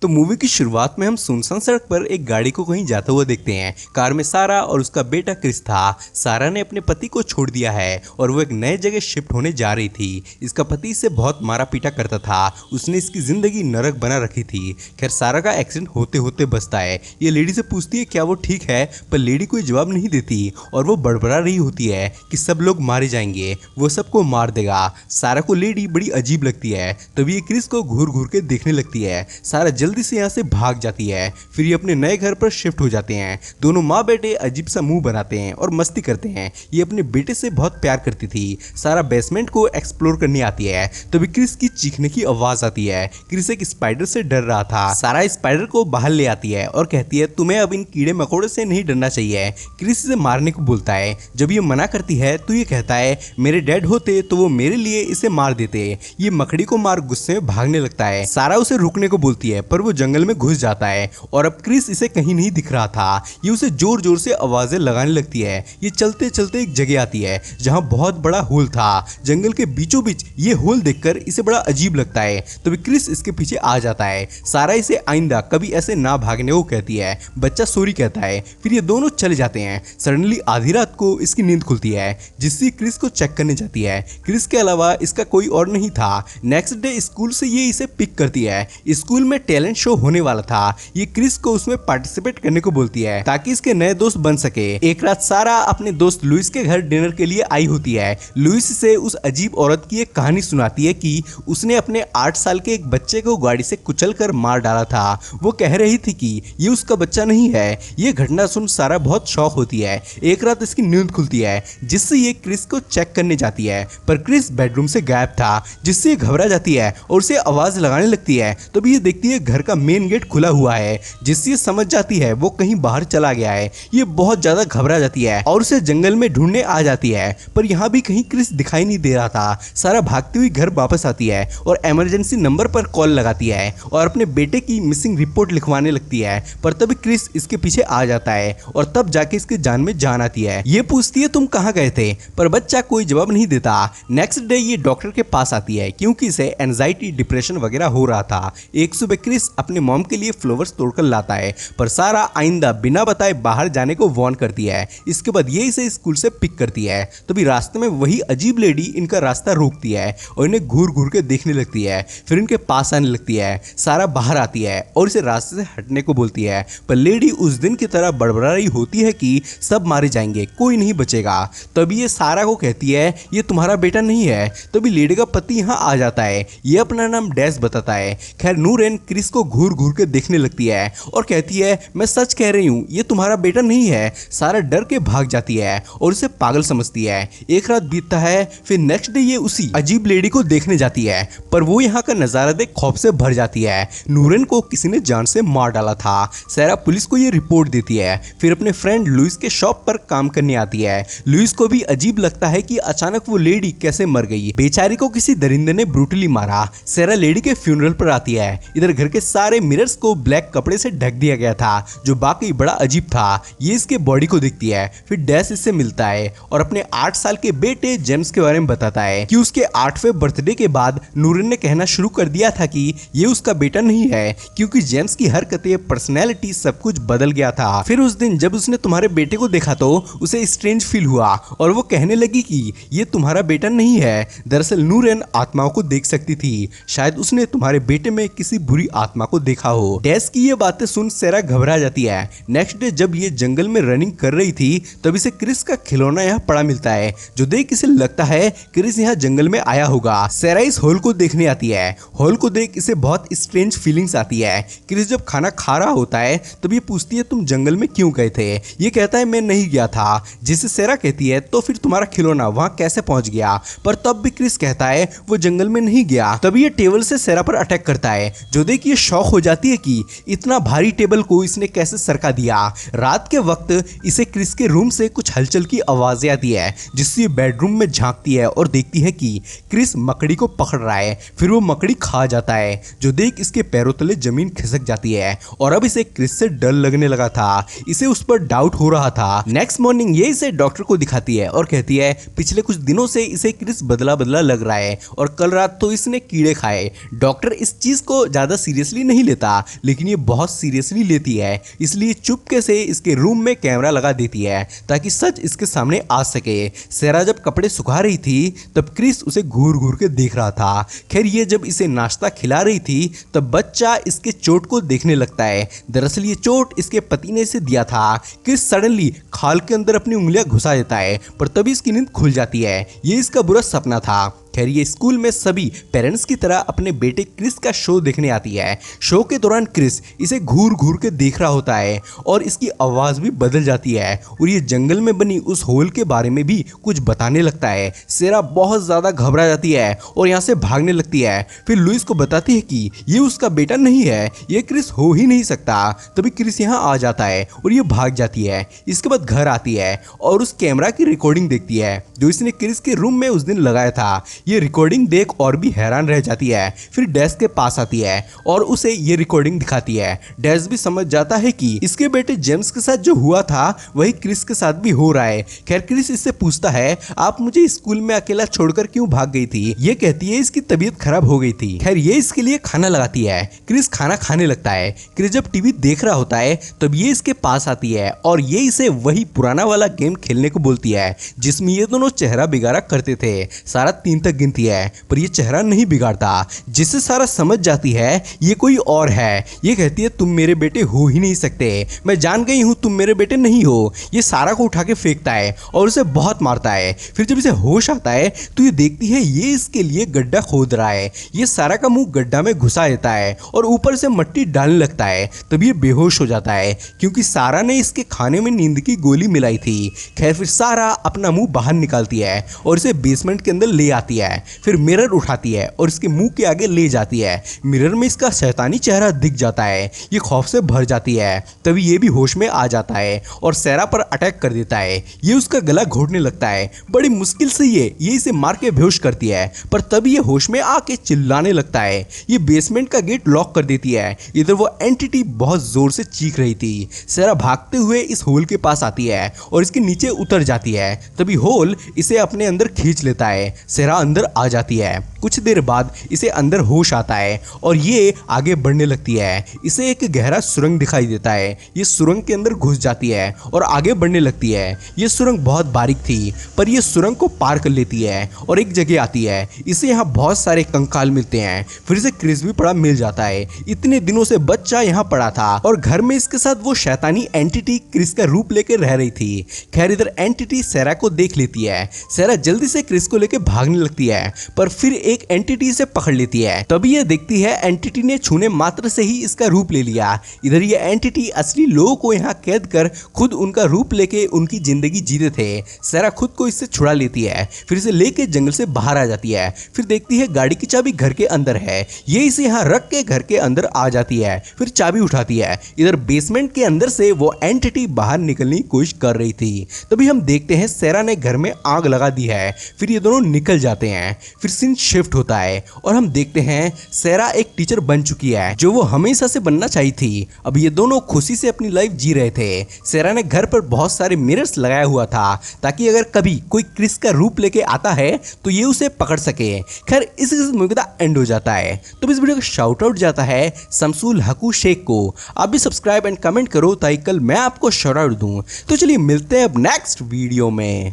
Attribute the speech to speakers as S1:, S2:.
S1: तो मूवी की शुरुआत में हम सुनसान सड़क पर एक गाड़ी को कहीं जाता हुआ देखते हैं। कार में सारा और उसका बेटा क्रिस था। सारा ने अपने पति को छोड़ दिया है और वो एक नए जगह शिफ्ट होने जा रही थी। इसका पति इसे बहुत मारा पीटा करता था। उसने इसकी जिंदगी नरक बना रखी थी। खैर सारा का एक्सीडेंट होते होते बचता है। ये लेडी से पूछती है क्या वो ठीक है, पर लेडी कोई जवाब नहीं देती और वो बड़बड़ा रही होती है कि सब लोग मारे जाएंगे, वो सबको मार देगा। सारा को लेडी बड़ी अजीब लगती है। तभी ये क्रिस को घूर घूर के देखने लगती है। सारा जल्दी से यहाँ से भाग जाती है। फिर ये अपने नए घर पर शिफ्ट हो जाते हैं। दोनों माँ बेटे अजीब सा मुंह बनाते हैं और मस्ती करते हैं। ये अपने बेटे से बहुत प्यार करती थी। सारा बेसमेंट को एक्सप्लोर करने आती है। तभी क्रिस की चीखने की आवाज आती है। क्रिस एक स्पाइडर से डर रहा था। सारा स्पाइडर को बाहर ले आती है और कहती है तुम्हें अब इन कीड़े मकोड़े से नहीं डरना चाहिए। क्रिस इसे मारने को बोलता है। जब ये मना करती है तो ये कहता है मेरे डैड होते तो वो मेरे लिए इसे मार देते। ये मकड़ी को मार गुस्से में भागने लगता है। सारा उसे रुकने को बोलती है पर वो जंगल में घुस जाता है और अब क्रिस इसे कहीं नहीं दिख रहा था। ये उसे जोर जोर से आवाजें लगाने लगती है। ये चलते चलते एक जगह आती है जहां बहुत बड़ा होल था। जंगल के बीचों बीच ये होल देखकर इसे बड़ा अजीब लगता है। तभी क्रिस इसके पीछे आ जाता है। सारा इसे आइंदा कभी ऐसे ना भागने को कहती है। बच्चा सॉरी कहता है। फिर ये दोनों चले जाते हैं। सडनली आधी रात को इसकी नींद खुलती है जिससे क्रिस को चेक करने जाती है। क्रिस के अलावा इसका कोई और नहीं था। नेक्स्ट डे स्कूल से ये इसे पिक करती है। स्कूल में टैलेंट शो होने वाला था। ये क्रिस को उसमें पार्टिसिपेट करने को बोलती है ताकि इसके नए दोस्त बन सके। एक रात सारा अपने दोस्त लुइस के घर डिनर के लिए आई होती है। लुइस से उस अजीब औरत की एक कहानी सुनाती है कि उसने अपने 8 साल के एक बच्चे को गाड़ी से कुचल कर मार डाला था। वो कह रही थी कि ये उसका बच्चा नहीं है। ये घटना सुन सारा बहुत शॉक होती है। एक रात इसकी नींद खुलती है जिससे ये क्रिस को चेक करने जाती है पर क्रिस बेडरूम से गायब था जिससे ये घबरा जाती है और उसे आवाज लगाने लगती है। तभी ये देखती है घर का मेन गेट खुला हुआ है जिससे ये समझ जाती है वो कहीं बाहर चला गया है। ये बहुत ज्यादा घबरा जाती है और उसे जंगल में ढूंढने आ जाती है पर यहाँ भी कहीं क्रिस दिखाई नहीं दे रहा था। सारा भागती हुई घर वापस आती है और इमरजेंसी नंबर पर कॉल लगाती है और अपने बेटे की मिसिंग रिपोर्ट लिखवाने लगती है पर तभी क्रिस इसके पीछे आ जाता है और तब जाके इसके जान में जान आती है। ये पूछती है तुम कहाँ गए थे, पर बच्चा कोई जवाब नहीं देता। नेक्स्ट डे ये डॉक्टर के पास आती है क्योंकि इसे एंजाइटी डिप्रेशन वगैरह हो रहा था। एक सुबह क्रिस अपने मॉम के लिए फ्लावर्स तोड़कर लाता है पर सारा आइंदा बिना बताए बाहर जाने को वार्न करती है। इसके बाद ये इसे स्कूल से पिक करती है। तभी रास्ते में वही अजीब लेडी इनका रास्ता रोकती है और इन्हें घूर घूर के देखने लगती है। फिर इनके पास आने लगती है। सारा बाहर आती है और इसे रास्ते से हटने को बोलती है पर लेडी उस दिन की तरह बड़बड़ा रही होती है कि सब मारे जाएंगे, कोई नहीं बचेगा। तभी ये सारा को कहती है ये तुम्हारा बेटा नहीं है। तभी लेडी का पति यहाँ आ जाता है। ये अपना नाम डैश बताता है। खैर नूरन क्रिस को घूर घूर के देखने लगती है और कहती है मैं सच कह रही हूँ ये तुम्हारा बेटा नहीं है। सारा डर के भाग जाती है और उसे पागल समझती है। एक रात बीतता है। फिर नेक्स्ट डे ये उसी अजीब लेडी को देखने जाती है पर वो यहाँ का नजारा देख खौफ से भर जाती है। नूरन को किसी ने जान से मार डाला था। सारा पुलिस को ये रिपोर्ट देती है। फिर अपने फ्रेंड लुइस के शॉप पर काम करने आती है। लुइस को भी अजीब लगता है कि अचानक वो लेडी कैसे मर गई। बेचारी को किसी दरिंदे ने ब्रूटली मारा। सारा लेडी के फ्यूनरल पर आती है। इधर घर के सारे मिरर्स को ब्लैक कपड़े से ढक दिया गया था जो बाकी बड़ा अजीब था। ये इसके बॉडी को देखती है। फिर डैश इससे मिलता है और अपने 8 साल के बेटे जेम्स के बारे में बताता है कि उसके 8वें बर्थडे के बाद नूरन ने कहना शुरू कर दिया था कि ये उसका बेटा नहीं है क्योंकि जेम्स की हरकतें, पर्सनैलिटी सब कुछ बदल गया था। फिर उस दिन जब उसने तुम्हारे बेटे को देखा तो उसे स्ट्रेंज फील हुआ और वो कहने लगी कि ये तुम्हारा बेटा नहीं है। दरअसल नूरन आत्माओं को देख सकती थी। शायद उसने तुम्हारे बेटे में किसी बुरी आत्मा को देखा हो। डैश की ये बातें सुन सारा घबरा जाती है। नेक्स्ट डे जब ये जंगल में रनिंग कर रही थी तब इसे क्रिस का खिलौना यहाँ पड़ा मिलता है जो देख इसे लगता है क्रिस यहाँ जंगल में आया होगा। सारा इस हॉल को देखने आती है। हॉल को देख इसे बहुत स्ट्रेंज फीलिंग्स आती है। क्रिस जब खाना खा रहा होता है तब ये पूछती है तुम जंगल में क्यों गए थे। ये कहता है मैं नहीं गया था। जिसे सारा कहती है तो फिर तुम्हारा खिलौना वहां कैसे पहुंच गया, पर तब भी क्रिस कहता है वो जंगल में नहीं गया। तभी ये टेबल से सारा पर अटैक करता है जो देख ये शॉक हो जाती है कि इतना भारी टेबल को इसने कैसे सरका दिया। रात के वक्त इसे क्रिस के रूम से कुछ हलचल की आवाजें आती है जिससे ये बेडरूम में झांकती है और देखती है कि क्रिस मकड़ी को पकड़ रहा है। फिर वो मकड़ी खा जाता है जो देख इसके पैरों तले जमीन खिसक जाती है और अब इसे क्रिस से डर लगने लगा था। इसे उस पर डाउट हो रहा था। नेक्स्ट मॉर्निंग ये इसे डॉक्टर को दिखाती है और कहती है पिछले कुछ दिनों से इसे क्रिस बदला बदला लग रहा है और कल रात तो इसने कीड़े खाए। डॉक्टर इस चीज को ज्यादा सीरियस सीरियसली नहीं लेता, लेकिन ये बहुत सीरियसली लेती है, इसलिए चुपके से इसके रूम में कैमरा लगा देती है ताकि सच इसके सामने आ सके। सेरा जब कपड़े सुखा रही थी तब क्रिस उसे घूर घूर के देख रहा था। खैर ये जब इसे नाश्ता खिला रही थी तब बच्चा इसके चोट को देखने लगता है। दरअसल ये चोट इसके पति ने इसे दिया था। क्रिस सडनली खाल के अंदर अपनी उंगलियां घुसा देता है, पर तभी इसकी नींद खुल जाती है। ये इसका बुरा सपना था। खैर ये स्कूल में सभी पेरेंट्स की तरह अपने बेटे क्रिस का शो देखने आती है। शो के दौरान क्रिस इसे घूर घूर के देख रहा होता है और इसकी आवाज़ भी बदल जाती है और ये जंगल में बनी उस होल के बारे में भी कुछ बताने लगता है। सेरा बहुत ज़्यादा घबरा जाती है और यहाँ से भागने लगती है। फिर लुइस को बताती है कि ये उसका बेटा नहीं है, ये क्रिस हो ही नहीं सकता। तभी क्रिस यहाँ आ जाता है और ये भाग जाती है। इसके बाद घर आती है और उस कैमरा की रिकॉर्डिंग देखती है जो इसने क्रिस के रूम में उस दिन लगाया था। ये रिकॉर्डिंग देख और भी हैरान रह जाती है। फिर डैश के पास आती है और उसे ये रिकॉर्डिंग दिखाती है। डैश भी समझ जाता है कि इसके बेटे जेम्स के साथ जो हुआ था वही क्रिस के साथ भी हो रहा है। खैर क्रिस इससे पूछता है, आप मुझे स्कूल में अकेला छोड़कर क्यों भाग गई थी? ये कहती है इसकी तबीयत खराब हो गई थी। खैर ये इसके लिए खाना लगाती है। क्रिस खाना खाने लगता है। क्रिस जब टीवी देख रहा होता है तब ये इसके पास आती है और ये इसे वही पुराना वाला गेम खेलने को बोलती है जिसमें ये दोनों चेहरा बिगाड़ा करते थे। सारा 3 तक गिनती है पर ये चेहरा नहीं बिगाड़ता, जिससे सारा समझ जाती है ये कोई और है। ये कहती है तुम मेरे बेटे हो ही नहीं सकते, मैं जान गई हूँ तुम मेरे बेटे नहीं हो। ये सारा को उठा के फेंकता है और उसे बहुत मारता है। फिर जब इसे होश आता है तो ये देखती है ये इसके लिए गड्ढा खोद रहा है। ये सारा का मुंह गड्ढा में घुसा देता है और ऊपर से मिट्टी डालने लगता है। तब ये बेहोश हो जाता है क्योंकि सारा ने इसके खाने में नींद की गोली मिलाई थी। खैर फिर सारा अपना मुंह बाहर निकालती है और इसे बेसमेंट के अंदर ले आती है। फिर मिरर उठाती है और इसके मुंह के आगे ले जाती है। मिरर में इसका शैतानी चेहरा दिख जाता है। ये खौफ से भर जाती है। तभी ये भी होश में आ जाता है और सेरा पर अटैक कर देता है। ये उसका गला घोटने लगता है। बड़ी मुश्किल से ये इसे मार के बेहोश करती है, पर तभी ये होश में आके चिल्लाने लगता है। ये बेसमेंट का गेट लॉक कर देती है। इधर वो एंटिटी बहुत जोर से चीख रही थी। सेरा भागते हुए इस होल के पास आती है और इसके नीचे उतर जाती है। तभी होल इसे अपने अंदर खींच लेता है। सेरा अंदर आ जाती है। कुछ देर बाद इसे अंदर होश आता है और ये आगे बढ़ने लगती है। इसे एक गहरा सुरंग दिखाई देता है। ये सुरंग के अंदर घुस जाती है और आगे बढ़ने लगती है। ये सुरंग बहुत बारीक थी पर ये सुरंग को पार कर लेती है और एक जगह आती है। इसे यहाँ बहुत सारे कंकाल मिलते हैं। फिर इसे क्रिस भी पड़ा मिल जाता है। इतने दिनों से बच्चा यहाँ पड़ा था और घर में इसके साथ वो शैतानी एंटिटी क्रिस का रूप लेकर रह रही थी। खैर इधर एंटिटी सेरा को देख लेती है। सेरा जल्दी से क्रिस को लेकर भागने लगती है पर फिर एक एंटिटी से पकड़ लेती है। तभी ये देखती है एंटिटी ने छूने मात्र से ही इसका रूप ले लिया। इधर ये एंटिटी असली लोगों को यहाँ कैद कर खुद उनका रूप लेके उनकी जिंदगी जीते थे। सेरा खुद को इससे छुड़ा लेती है। फिर इसे लेके जंगल से बाहर आ जाती है। फिर देखती है गाड़ी की चाबी घर के अंदर है। ये इसे यहाँ रख के घर के अंदर आ जाती है। फिर चाबी उठाती है। इधर बेसमेंट के अंदर से वो एंटिटी बाहर निकलने की कोशिश कर रही थी। तभी हम देखते हैं सेरा ने घर में आग लगा दी है। फिर ये दोनों निकल जाते हैं। फिर सीन शिफ्ट होता है और हम देखते हैं सेरा एक टीचर बन चुकी है जो वो हमेशा से बनना चाहिए थी। अब ये दोनों खुशी से अपनी लाइफ जी रहे थे। सेरा ने घर पर बहुत सारे मिरर्स लगाया हुआ था ताकि अगर कभी कोई क्रिस का रूप लेके आता है तो ये उसे पकड़ सके। खैर इस मूवी का एंड हो जाता है। तो इस वीडियो का शाउट आउट जाता है शमसुल हकू शेख को। आप भी सब्सक्राइब एंड कमेंट करो ताकि कल मैं आपको शाउट आउट दूं। तो चलिए मिलते हैं अब नेक्स्ट वीडियो में।